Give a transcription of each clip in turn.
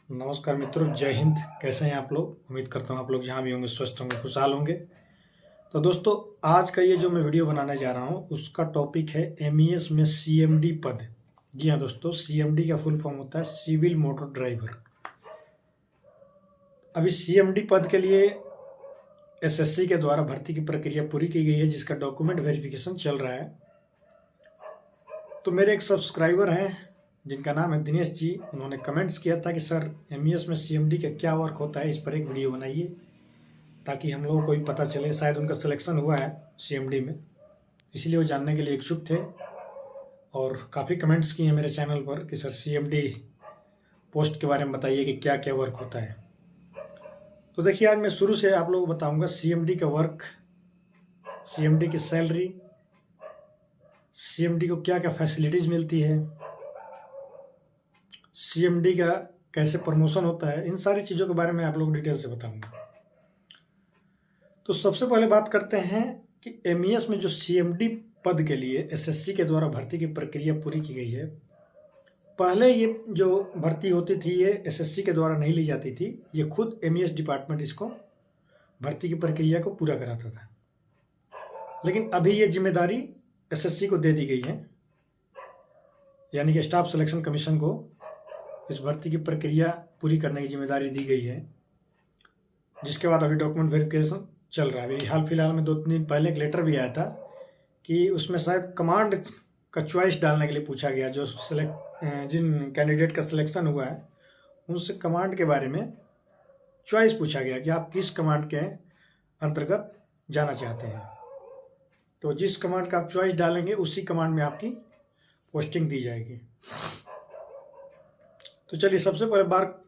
नमस्कार मित्रों, जय हिंद। कैसे हैं आप लोग? उम्मीद करता हूँ आप लोग जहाँ भी होंगे स्वस्थ होंगे, खुशहाल होंगे। तो दोस्तों, आज का ये जो मैं वीडियो बनाने जा रहा हूँ उसका टॉपिक है एमईएस में सीएमडी पद। जी हाँ दोस्तों, सीएमडी का फुल फॉर्म होता है सिविल मोटर ड्राइवर। अभी सीएमडी पद के लिए एसएससी के द्वारा भर्ती की प्रक्रिया पूरी की गई है, जिसका डॉक्यूमेंट वेरिफिकेशन चल रहा है। तो मेरे एक सब्सक्राइबर हैं जिनका नाम है दिनेश जी। उन्होंने कमेंट्स किया था कि सर एमईएस में सीएमडी का क्या वर्क होता है, इस पर एक वीडियो बनाइए ताकि हम लोगों को भी पता चले। शायद उनका सिलेक्शन हुआ है सीएमडी में, इसलिए वो जानने के लिए इच्छुक थे और काफ़ी कमेंट्स किए हैं मेरे चैनल पर कि सर सीएमडी पोस्ट के बारे में बताइए कि क्या क्या वर्क होता है। तो देखिए, आज मैं शुरू से आप लोगों को बताऊंगा सीएमडी का वर्क, सीएमडी की सैलरी, सीएमडी को क्या क्या फैसिलिटीज़ मिलती है, सीएमडी का कैसे प्रमोशन होता है, इन सारी चीज़ों के बारे में आप लोग को डिटेल से बताऊंगा। तो सबसे पहले बात करते हैं कि एमईएस में जो सीएमडी पद के लिए एसएससी के द्वारा भर्ती की प्रक्रिया पूरी की गई है। पहले ये जो भर्ती होती थी ये एसएससी के द्वारा नहीं ली जाती थी, ये खुद एमईएस डिपार्टमेंट इसको भर्ती की प्रक्रिया को पूरा कराता था। लेकिन अभी ये जिम्मेदारी एसएससी को दे दी गई है, यानी कि स्टाफ सिलेक्शन कमीशन को इस भर्ती की प्रक्रिया पूरी करने की जिम्मेदारी दी गई है, जिसके बाद अभी डॉक्यूमेंट वेरिफिकेशन चल रहा है। अभी हाल फिलहाल में 2-3 दिन पहले एक लेटर भी आया था कि उसमें शायद कमांड का चॉइस डालने के लिए पूछा गया। जो जिन कैंडिडेट का सिलेक्शन हुआ है उनसे कमांड के बारे में चॉइस पूछा गया कि आप किस कमांड के अंतर्गत जाना चाहते हैं। तो जिस कमांड का आप चॉइस डालेंगे उसी कमांड में आपकी पोस्टिंग दी जाएगी। तो चलिए सबसे पहले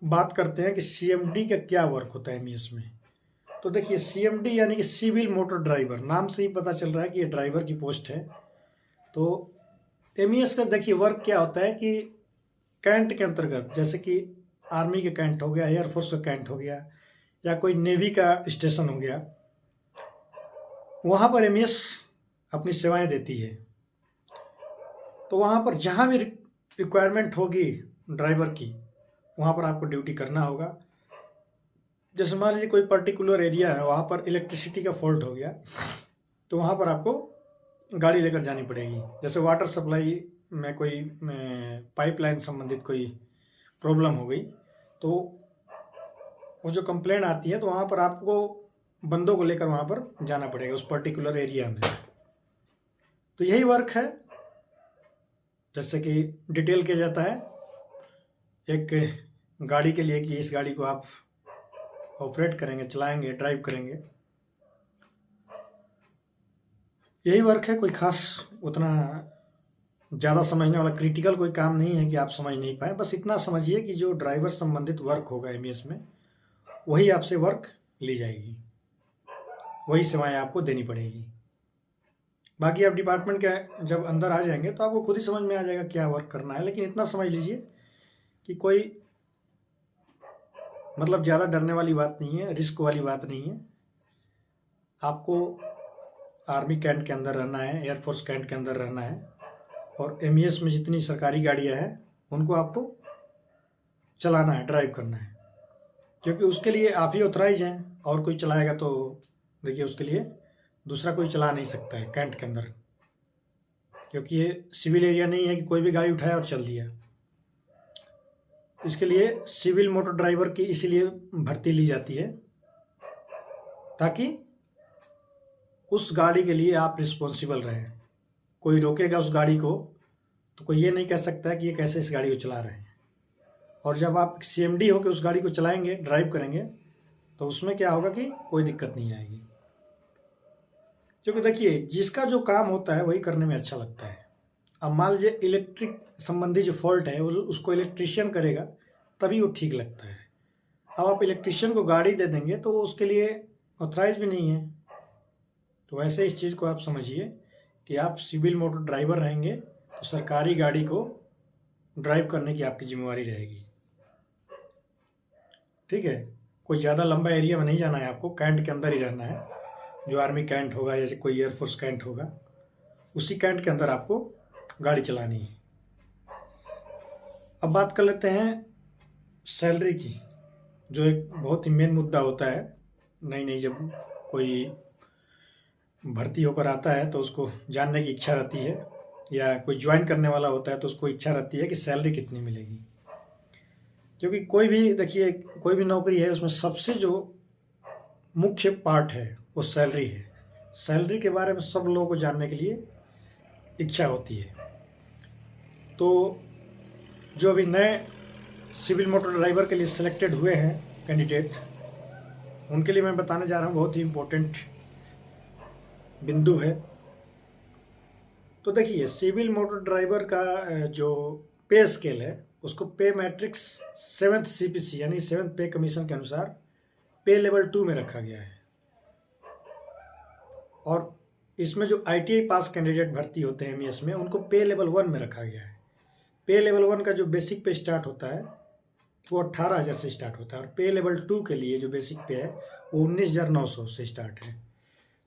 बात करते हैं कि सीएमडी का क्या वर्क होता है एमईएस में। तो देखिए, सीएमडी यानी कि सिविल मोटर ड्राइवर, नाम से ही पता चल रहा है कि ये ड्राइवर की पोस्ट है। तो एमईएस का देखिए वर्क क्या होता है कि कैंट के अंतर्गत, जैसे कि आर्मी का कैंट हो गया, एयरफोर्स का कैंट हो गया, या कोई नेवी का स्टेशन हो गया, वहाँ पर एमईएस अपनी सेवाएं देती है। तो वहाँ पर जहाँ भी रिक्वायरमेंट होगी ड्राइवर की, वहाँ पर आपको ड्यूटी करना होगा। जैसे मान लीजिए कोई पर्टिकुलर एरिया है, वहाँ पर इलेक्ट्रिसिटी का फॉल्ट हो गया, तो वहाँ पर आपको गाड़ी लेकर जानी पड़ेगी। जैसे वाटर सप्लाई में कोई पाइपलाइन संबंधित कोई प्रॉब्लम हो गई, तो वो जो कंप्लेंट आती है, तो वहाँ पर आपको बंदों को लेकर वहाँ पर जाना पड़ेगा उस पर्टिकुलर एरिया में। तो यही वर्क है। जैसे कि डिटेल किया जाता है एक गाड़ी के लिए कि इस गाड़ी को आप ऑपरेट करेंगे, चलाएंगे, ड्राइव करेंगे, यही वर्क है। कोई खास उतना ज़्यादा समझने वाला क्रिटिकल कोई काम नहीं है कि आप समझ नहीं पाए। बस इतना समझिए कि जो ड्राइवर संबंधित वर्क होगा एमईएस में, वही आपसे वर्क ली जाएगी, वही सेवाएं आपको देनी पड़ेगी। बाकी आप डिपार्टमेंट के जब अंदर आ जाएंगे तो आपको खुद ही समझ में आ जाएगा क्या वर्क करना है। लेकिन इतना समझ लीजिए कि कोई मतलब ज़्यादा डरने वाली बात नहीं है, रिस्क वाली बात नहीं है। आपको आर्मी कैंट के अंदर रहना है, एयरफोर्स कैंट के अंदर रहना है, और एमईएस में जितनी सरकारी गाड़ियां हैं उनको आपको चलाना है, ड्राइव करना है, क्योंकि उसके लिए आप ही ऑथराइज हैं। और कोई चलाएगा तो देखिए उसके लिए दूसरा कोई चला नहीं सकता है कैंट के अंदर, क्योंकि ये सिविल एरिया नहीं है कि कोई भी गाड़ी उठाया और चल दिया। इसके लिए सिविल मोटर ड्राइवर की इसीलिए भर्ती ली जाती है ताकि उस गाड़ी के लिए आप रिस्पॉन्सिबल रहें। कोई रोकेगा उस गाड़ी को तो कोई ये नहीं कह सकता कि ये कैसे इस गाड़ी को चला रहे हैं। और जब आप सीएमडी होकर उस गाड़ी को चलाएंगे, ड्राइव करेंगे, तो उसमें क्या होगा कि कोई दिक्कत नहीं आएगी। क्योंकि देखिए, जिसका जो काम होता है वही करने में अच्छा लगता है। अब मान लीजिए इलेक्ट्रिक संबंधी जो फॉल्ट है उसको इलेक्ट्रीशियन करेगा, तभी वो ठीक लगता है। अब आप इलेक्ट्रीशियन को गाड़ी दे देंगे तो वो उसके लिए ऑथराइज भी नहीं है। तो वैसे इस चीज़ को आप समझिए कि आप सिविल मोटर ड्राइवर रहेंगे तो सरकारी गाड़ी को ड्राइव करने की आपकी जिम्मेवारी रहेगी। ठीक है, कोई ज़्यादा लंबा एरिया में नहीं जाना है, आपको कैंट के अंदर ही रहना है। जो आर्मी कैंट होगा या कोई एयरफोर्स कैंट होगा, उसी कैंट के अंदर आपको गाड़ी चलानी है। अब बात कर लेते हैं सैलरी की, जो एक बहुत ही मेन मुद्दा होता है। नई नई जब कोई भर्ती होकर आता है तो उसको जानने की इच्छा रहती है, या कोई ज्वाइन करने वाला होता है तो उसको इच्छा रहती है कि सैलरी कितनी मिलेगी। क्योंकि कोई भी देखिए, कोई भी नौकरी है उसमें सबसे जो मुख्य पार्ट है वो सैलरी है। सैलरी के बारे में सब लोगों को जानने के लिए इच्छा होती है। तो जो अभी नए सिविल मोटर ड्राइवर के लिए सिलेक्टेड हुए हैं कैंडिडेट, उनके लिए मैं बताने जा रहा हूँ, बहुत ही इम्पोर्टेंट बिंदु है। तो देखिए, सिविल मोटर ड्राइवर का जो पे स्केल है उसको पे मैट्रिक्स 7th CPC यानी 7th पे कमीशन के अनुसार पे लेवल 2 में रखा गया है। और इसमें जो ITI पास कैंडिडेट भर्ती होते हैं MES में, उनको पे लेवल 1 में रखा गया है। पे लेवल 1 का जो बेसिक पे स्टार्ट होता है वो 18,000 से स्टार्ट होता है, और पे लेवल 2 के लिए जो बेसिक पे है वो 19,900 से स्टार्ट है।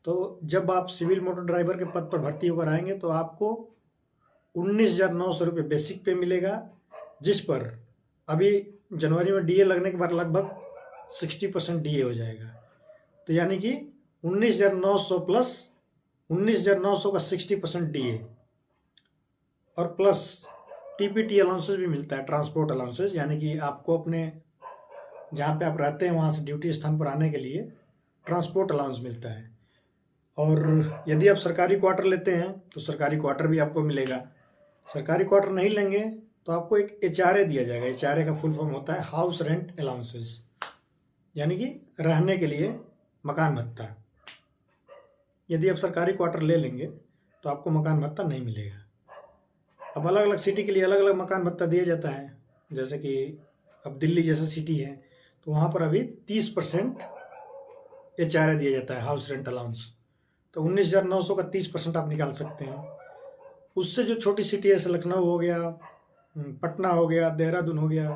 तो जब आप सिविल मोटर ड्राइवर के पद पर भर्ती होकर आएंगे तो आपको 19,900 रुपये बेसिक पे मिलेगा, जिस पर अभी जनवरी में DA लगने के बाद लगभग 60% DA हो जाएगा। तो यानी कि 19,900 प्लस 19,900 का 60% DA, और प्लस TPT अलाउंसेस भी मिलता है, ट्रांसपोर्ट अलाउंसेस, यानी कि आपको अपने जहाँ पे आप रहते हैं वहाँ से ड्यूटी स्थान पर आने के लिए ट्रांसपोर्ट अलाउंस मिलता है। और यदि आप सरकारी क्वार्टर लेते हैं तो सरकारी क्वार्टर भी आपको मिलेगा। सरकारी क्वार्टर नहीं लेंगे तो आपको एक HRA दिया जाएगा। HRA का फुल फॉर्म होता है हाउस रेंट अलाउंसेस, यानी कि रहने के लिए मकान भत्ता। यदि आप सरकारी क्वार्टर ले लेंगे तो आपको मकान भत्ता नहीं मिलेगा। अब अलग अलग सिटी के लिए अलग अलग मकान भत्ता दिया जाता है। जैसे कि अब दिल्ली जैसा सिटी है तो वहाँ पर अभी 30% HRA दिया जाता है, हाउस रेंट अलाउंस। तो 19,900 का 30% आप निकाल सकते हैं। उससे जो छोटी सिटी है, जैसे लखनऊ हो गया, पटना हो गया, देहरादून हो गया,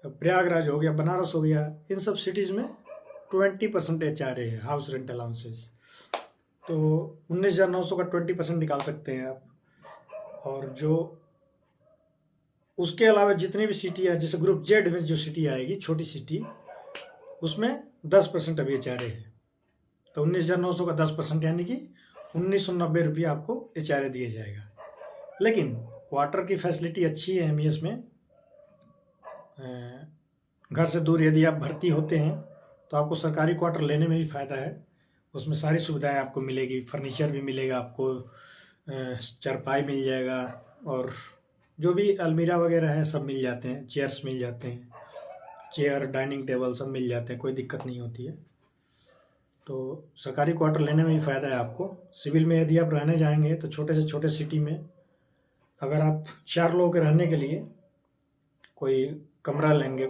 प्रयागराज हो गया, बनारस हो गया, इन सब सिटीज़ में 20% HRA है, हाउस रेंट अलाउंसेस। तो 19,900 का 20% निकाल सकते हैं आप। और जो उसके अलावा जितनी भी सिटी है, जैसे ग्रुप Z में जो सिटी आएगी, छोटी सिटी, उसमें 10% अभी HRA है। तो 19,900 का 10% यानी कि 1,990 रुपये आपको HRA दिया जाएगा। लेकिन क्वार्टर की फैसिलिटी अच्छी है MES में। घर से दूर यदि आप भर्ती होते हैं तो आपको सरकारी क्वार्टर लेने में भी फ़ायदा है। उसमें सारी सुविधाएं आपको मिलेगी, फर्नीचर भी मिलेगा आपको, चारपाई मिल जाएगा, और जो भी अलमीरा वगैरह है सब मिल जाते हैं, चेयर्स मिल जाते हैं, चेयर डाइनिंग टेबल सब मिल जाते हैं, कोई दिक्कत नहीं होती है। तो सरकारी क्वार्टर लेने में भी फ़ायदा है आपको। सिविल में यदि आप रहने जाएंगे तो छोटे से छोटे सिटी में अगर आप 4 लोगों के रहने के लिए कोई कमरा लेंगे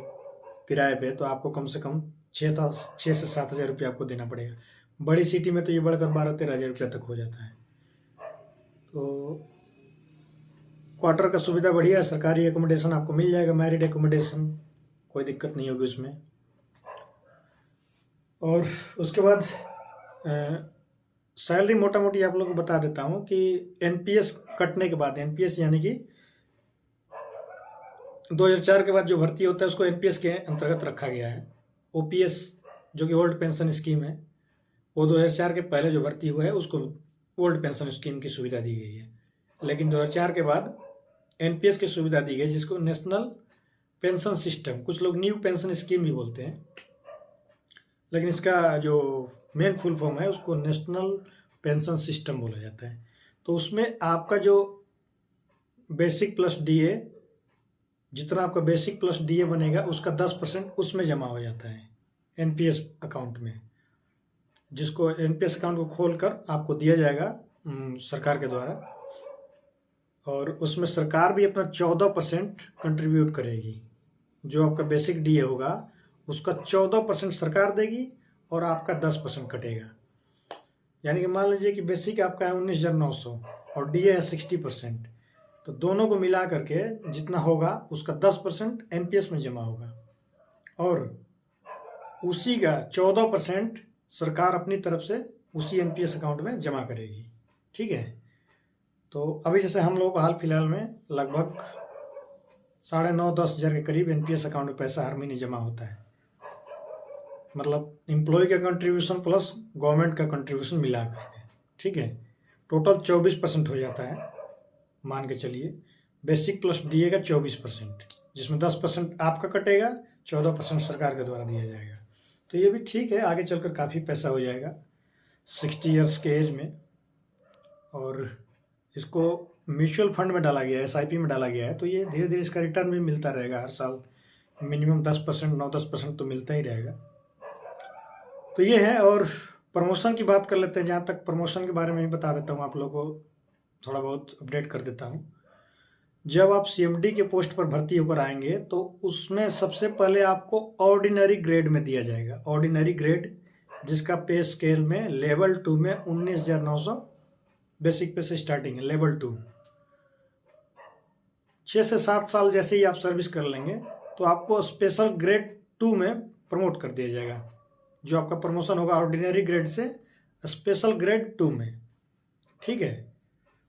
किराए पे तो आपको कम से कम 6 से 7 हज़ार रुपये आपको देना पड़ेगा। बड़ी सिटी में तो ये बढ़कर 12-13 हज़ार रुपये तक हो जाता है। तो क्वार्टर का सुविधा बढ़िया है, सरकारी एकोमोडेशन आपको मिल जाएगा, मैरिड एकोमोडेशन, कोई दिक्कत नहीं होगी उसमें। और उसके बाद सैलरी मोटा मोटी आप लोगों को बता देता हूँ कि NPS कटने के बाद, NPS यानी कि 2004 के बाद जो भर्ती होता है उसको NPS के अंतर्गत रखा गया है। OPS जो कि ओल्ड पेंशन स्कीम है, वो 2004 के पहले जो भर्ती हुआ है उसको ओल्ड पेंशन स्कीम की सुविधा दी गई है। लेकिन 2004 के बाद NPS की सुविधा दी गई, जिसको नेशनल पेंशन सिस्टम, कुछ लोग न्यू पेंशन स्कीम भी बोलते हैं, लेकिन इसका जो मेन फुल फॉर्म है उसको नेशनल पेंशन सिस्टम बोला जाता है। तो उसमें आपका जो बेसिक प्लस DA, जितना आपका बेसिक प्लस DA बनेगा उसका 10% उसमें जमा हो जाता है NPS अकाउंट में, जिसको NPS अकाउंट को खोलकर आपको दिया जाएगा सरकार के द्वारा। और उसमें सरकार भी अपना 14% कंट्रीब्यूट करेगी। जो आपका बेसिक DA होगा उसका 14% सरकार देगी और आपका 10% कटेगा। यानी कि मान लीजिए कि बेसिक आपका है 19,900 और DA है 60%, तो दोनों को मिला करके जितना होगा उसका 10% NPS में जमा होगा, और उसी का 14% सरकार अपनी तरफ से उसी NPS अकाउंट में जमा करेगी। ठीक है। तो अभी जैसे हम लोग को हाल फिलहाल में लगभग 9.5-10 हज़ार के करीब एनपीएस अकाउंट में पैसा हर महीने जमा होता है। मतलब एम्प्लॉय का कंट्रीब्यूशन प्लस गवर्नमेंट का कंट्रीब्यूशन मिला करके, ठीक है, टोटल 24% हो जाता है। मान के चलिए बेसिक प्लस डीए का 24%, जिसमें 10% आपका कटेगा, 14% सरकार के द्वारा दिया जाएगा। तो ये भी ठीक है, आगे चलकर काफ़ी पैसा हो जाएगा 60 ईयर्स के एज में। और इसको म्यूचुअल फंड में डाला गया है, एसआईपी में डाला गया है, तो ये धीरे धीरे इसका रिटर्न भी मिलता रहेगा। हर साल मिनिमम 10%, 9-10% तो मिलता ही रहेगा। तो ये है। और प्रमोशन की बात कर लेते हैं। जहाँ तक प्रमोशन के बारे में ही बता देता हूँ, आप लोगों को थोड़ा बहुत अपडेट कर देता हूँ। जब आप सीएमडी के पोस्ट पर भर्ती होकर आएंगे तो उसमें सबसे पहले आपको ऑर्डिनरी ग्रेड में दिया जाएगा। ऑर्डिनरी ग्रेड जिसका पे स्केल में लेवल 2 में 19,900 बेसिक पे से स्टार्टिंग है। लेवल 2 6 से 7 साल जैसे ही आप सर्विस कर लेंगे तो आपको स्पेशल ग्रेड 2 में प्रमोट कर दिया जाएगा। जो आपका प्रमोशन होगा ऑर्डिनरी ग्रेड से स्पेशल ग्रेड 2 में, ठीक है।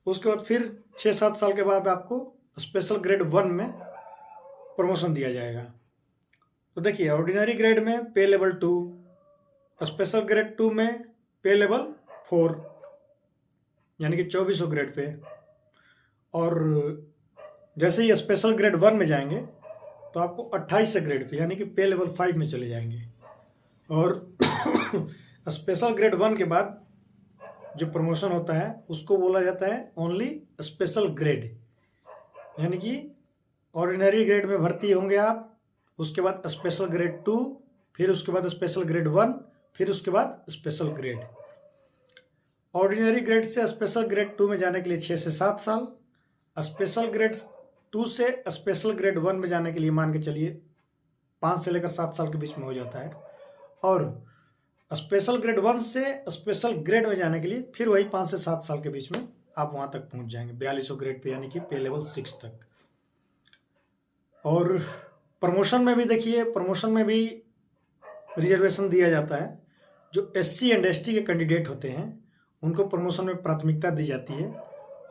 उसके बाद फिर 6-7 साल के बाद आपको स्पेशल ग्रेड 1 में प्रमोशन दिया जाएगा। तो देखिए ऑर्डिनरी ग्रेड में पे लेवल 2, स्पेशल ग्रेड 2 में पे लेवल 4 यानी कि 2400 ग्रेड पे। और जैसे ही स्पेशल ग्रेड 1 में जाएंगे तो आपको 28 ग्रेड पे यानी कि पे लेवल 5 में चले जाएंगे। और स्पेशल ग्रेड 1 के बाद जो प्रमोशन होता है उसको बोला जाता है ओनली स्पेशल ग्रेड, यानी कि ऑर्डिनरी ग्रेड में भर्ती होंगे आप, उसके बाद स्पेशल ग्रेड 2, फिर उसके बाद स्पेशल ग्रेड 1, फिर उसके बाद स्पेशल ग्रेड। ऑर्डिनरी ग्रेड से स्पेशल ग्रेड 2 में जाने के लिए 6 से 7 साल, स्पेशल ग्रेड 2 से स्पेशल ग्रेड 1 में जाने के लिए मान के चलिए 5 से लेकर 7 साल के बीच में हो जाता है। और स्पेशल ग्रेड 1 से स्पेशल ग्रेड में जाने के लिए फिर वही 5 से 7 साल के बीच में आप वहाँ तक पहुँच जाएंगे 4200 ग्रेड पे, यानी कि पे लेवल 6 तक। और प्रमोशन में भी देखिए, प्रमोशन में भी रिजर्वेशन दिया जाता है। जो SC एंड ST के कैंडिडेट होते हैं उनको प्रमोशन में प्राथमिकता दी जाती है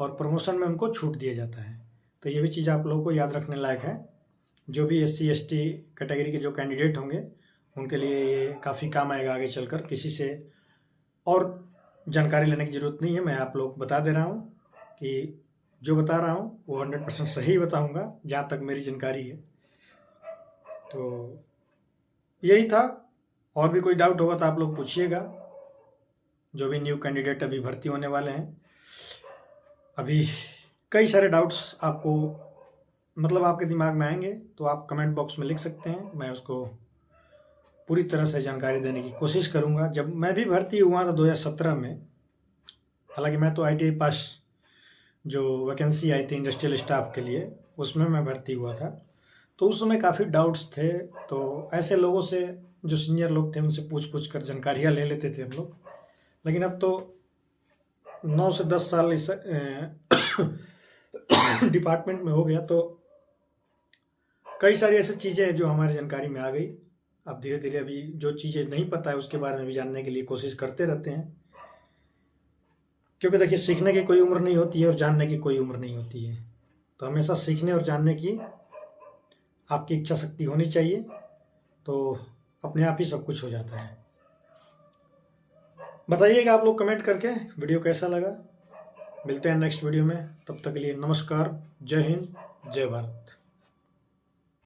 और प्रमोशन में उनको छूट दिया जाता है। तो ये भी चीज़ आप लोगों को याद रखने लायक है। जो भी SC ST कैटेगरी के जो कैंडिडेट होंगे उनके लिए ये काफ़ी काम आएगा आगे चलकर। किसी से और जानकारी लेने की ज़रूरत नहीं है, मैं आप लोगों को बता दे रहा हूँ कि जो बता रहा हूँ वो 100% सही बताऊँगा जहाँ तक मेरी जानकारी है। तो यही था। और भी कोई डाउट होगा तो आप लोग पूछिएगा। जो भी न्यू कैंडिडेट अभी भर्ती होने वाले हैं, अभी कई सारे डाउट्स आपको मतलब आपके दिमाग में आएंगे तो आप कमेंट बॉक्स में लिख सकते हैं। मैं उसको पूरी तरह से जानकारी देने की कोशिश करूंगा। जब मैं भी भर्ती हुआ था 2017 में, हालांकि मैं तो ITI पास, जो वैकेंसी आई थी इंडस्ट्रियल स्टाफ के लिए उसमें मैं भर्ती हुआ था, तो उस समय काफ़ी डाउट्स थे। तो ऐसे लोगों से जो सीनियर लोग थे उनसे पूछ कर जानकारियाँ ले लेते थे हम लोग। लेकिन अब तो 9 से 10 साल इस डिपार्टमेंट में हो गया, तो कई सारी ऐसी चीज़ें हैं जो हमारी जानकारी में आ गई। अब धीरे धीरे अभी जो चीज़ें नहीं पता है उसके बारे में भी जानने के लिए कोशिश करते रहते हैं, क्योंकि देखिए सीखने की कोई उम्र नहीं होती है और जानने की कोई उम्र नहीं होती है। तो हमेशा सीखने और जानने की आपकी इच्छा शक्ति होनी चाहिए, तो अपने आप ही सब कुछ हो जाता है। बताइएगा आप लोग कमेंट करके वीडियो कैसा लगा। मिलते हैं नेक्स्ट वीडियो में, तब तक के लिए नमस्कार, जय हिंद, जय भारत।